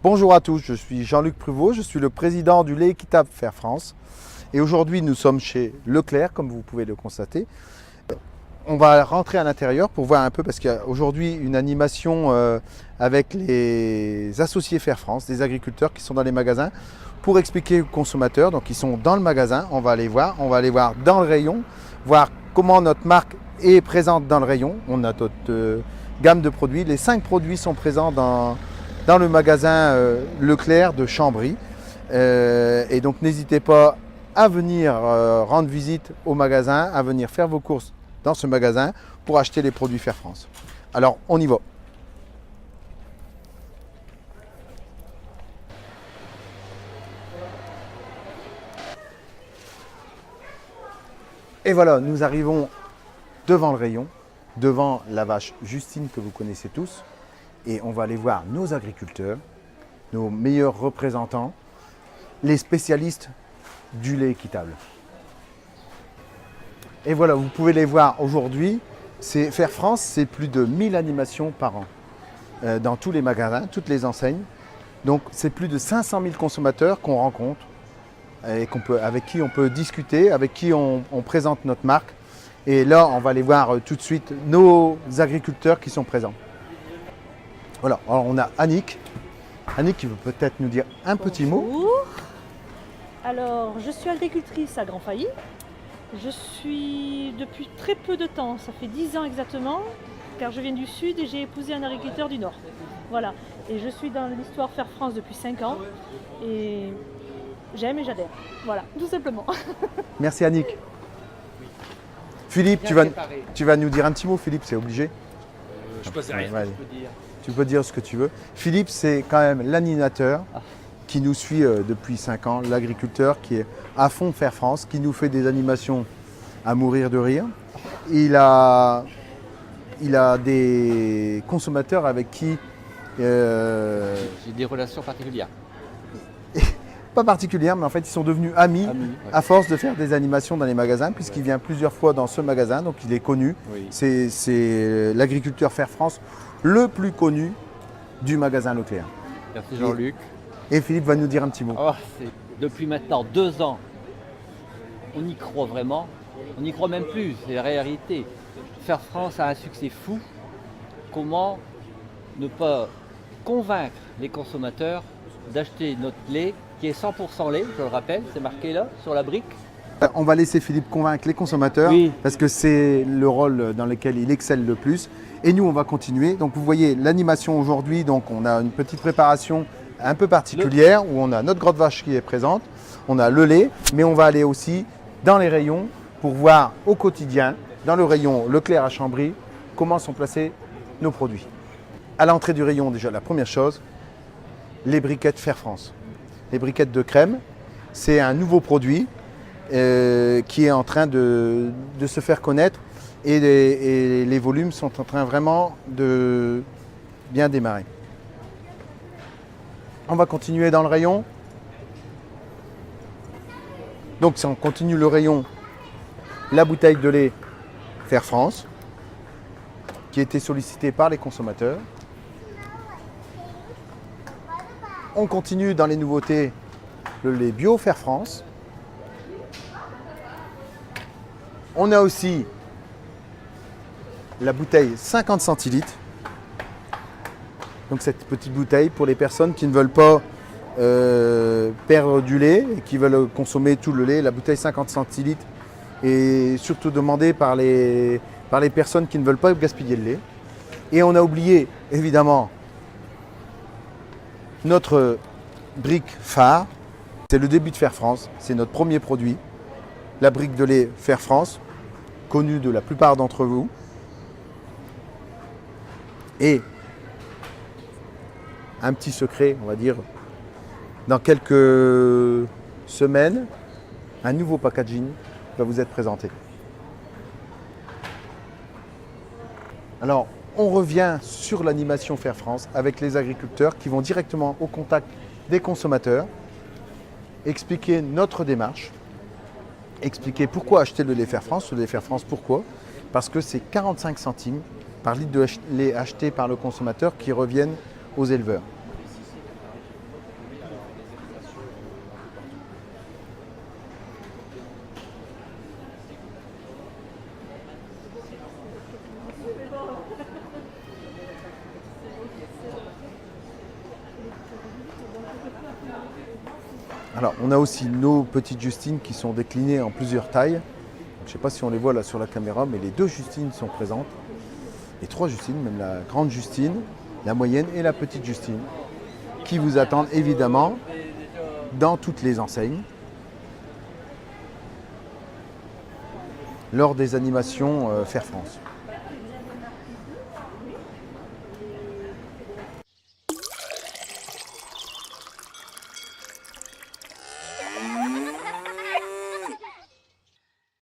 Bonjour à tous, je suis Jean-Luc Pruvot, je suis le président du lait équitable Fair France. Et aujourd'hui, nous sommes chez Leclerc, comme vous pouvez le constater. On va rentrer à l'intérieur pour voir un peu, parce qu'il y a aujourd'hui une animation avec les associés Fair France, des agriculteurs qui sont dans les magasins, pour expliquer aux consommateurs. Donc ils sont dans le magasin, on va aller voir dans le rayon, voir comment notre marque est présente dans le rayon. On a notre gamme de produits, les 5 produits sont présents dans le magasin Leclerc de Chambry. Et donc n'hésitez pas à venir rendre visite au magasin, à venir faire vos courses dans ce magasin pour acheter les produits Fair France. Alors on y va. Et voilà, nous arrivons devant le rayon, devant la vache Justine que vous connaissez tous. Et on va aller voir nos agriculteurs, nos meilleurs représentants, les spécialistes du lait équitable. Et voilà, vous pouvez les voir aujourd'hui. Fair France, c'est plus de 1000 animations par an dans tous les magasins, toutes les enseignes. Donc c'est plus de 500 000 consommateurs qu'on rencontre et avec qui on peut discuter, avec qui on présente notre marque. Et là, on va aller voir tout de suite nos agriculteurs qui sont présents. Voilà, alors on a Annick. Annick qui veut peut-être nous dire un petit mot. Bonjour. Alors, je suis agricultrice à Grand Failly. Je suis depuis très peu de temps, ça fait 10 ans exactement, car je viens du sud et j'ai épousé un agriculteur du nord. Voilà, et je suis dans l'histoire Fair France depuis 5 ans et j'aime et j'adhère. Voilà, tout simplement. Merci Annick. Philippe, tu vas nous dire un petit mot, Philippe, c'est obligé. Je peux rien, Ouais. je peux dire. Tu peux dire ce que tu veux. Philippe, c'est quand même l'animateur qui nous suit depuis 5 ans, l'agriculteur qui est à fond Fair France, qui nous fait des animations à mourir de rire. Il a des consommateurs avec qui, J'ai des relations particulières. pas particulières, mais en fait ils sont devenus amis Amis, ouais. à force de faire des animations dans les magasins, puisqu'il vient plusieurs fois dans ce magasin, donc il est connu. Oui. C'est l'agriculteur Fair France le plus connu du magasin Leclerc. Merci Jean-Luc. Et Philippe va nous dire un petit mot. Oh, depuis maintenant 2 ans, on y croit vraiment. On n'y croit même plus, c'est la réalité. Fair France a un succès fou. Comment ne pas convaincre les consommateurs d'acheter notre lait qui est 100% lait, je le rappelle, c'est marqué là sur la brique. On va laisser Philippe convaincre les consommateurs, Oui. parce que c'est le rôle dans lequel il excelle le plus. Et nous, on va continuer. Donc vous voyez l'animation aujourd'hui, donc on a une petite préparation un peu particulière où on a notre grotte vache qui est présente, on a le lait, mais on va aller aussi dans les rayons pour voir au quotidien, dans le rayon Leclerc à Chambry, comment sont placés nos produits. À l'entrée du rayon, déjà la première chose, les briquettes Fair France. Les briquettes de crème, c'est un nouveau produit qui est en train de se faire connaître et les volumes sont en train vraiment de bien démarrer. On va continuer dans le rayon. Donc si on continue le rayon, la bouteille de lait Fair France, qui a été sollicitée par les consommateurs. On continue dans les nouveautés, le lait bio Fair France. On a aussi la bouteille 50 centilitres. Donc cette petite bouteille pour les personnes qui ne veulent pas perdre du lait et qui veulent consommer tout le lait. La bouteille 50 centilitres est surtout demandée par les personnes qui ne veulent pas gaspiller le lait. Et on a oublié évidemment notre brique phare. C'est le début de Fair France, c'est notre premier produit. La brique de lait Fair France, connue de la plupart d'entre vous. Et un petit secret, on va dire, dans quelques semaines, un nouveau packaging va vous être présenté. Alors, on revient sur l'animation Fair France avec les agriculteurs qui vont directement au contact des consommateurs, expliquer notre démarche, expliquer pourquoi acheter le lait Fair France. Le lait Fair France, pourquoi? Parce que c'est 45 centimes par litre de lait acheté par le consommateur qui reviennent aux éleveurs. Alors, on a aussi nos petites Justines qui sont déclinées en plusieurs tailles. Je ne sais pas si on les voit là sur la caméra, mais les 2 Justines sont présentes. Les 3 Justines, même la grande Justine, la moyenne et la petite Justine, qui vous attendent évidemment dans toutes les enseignes lors des animations Faire France.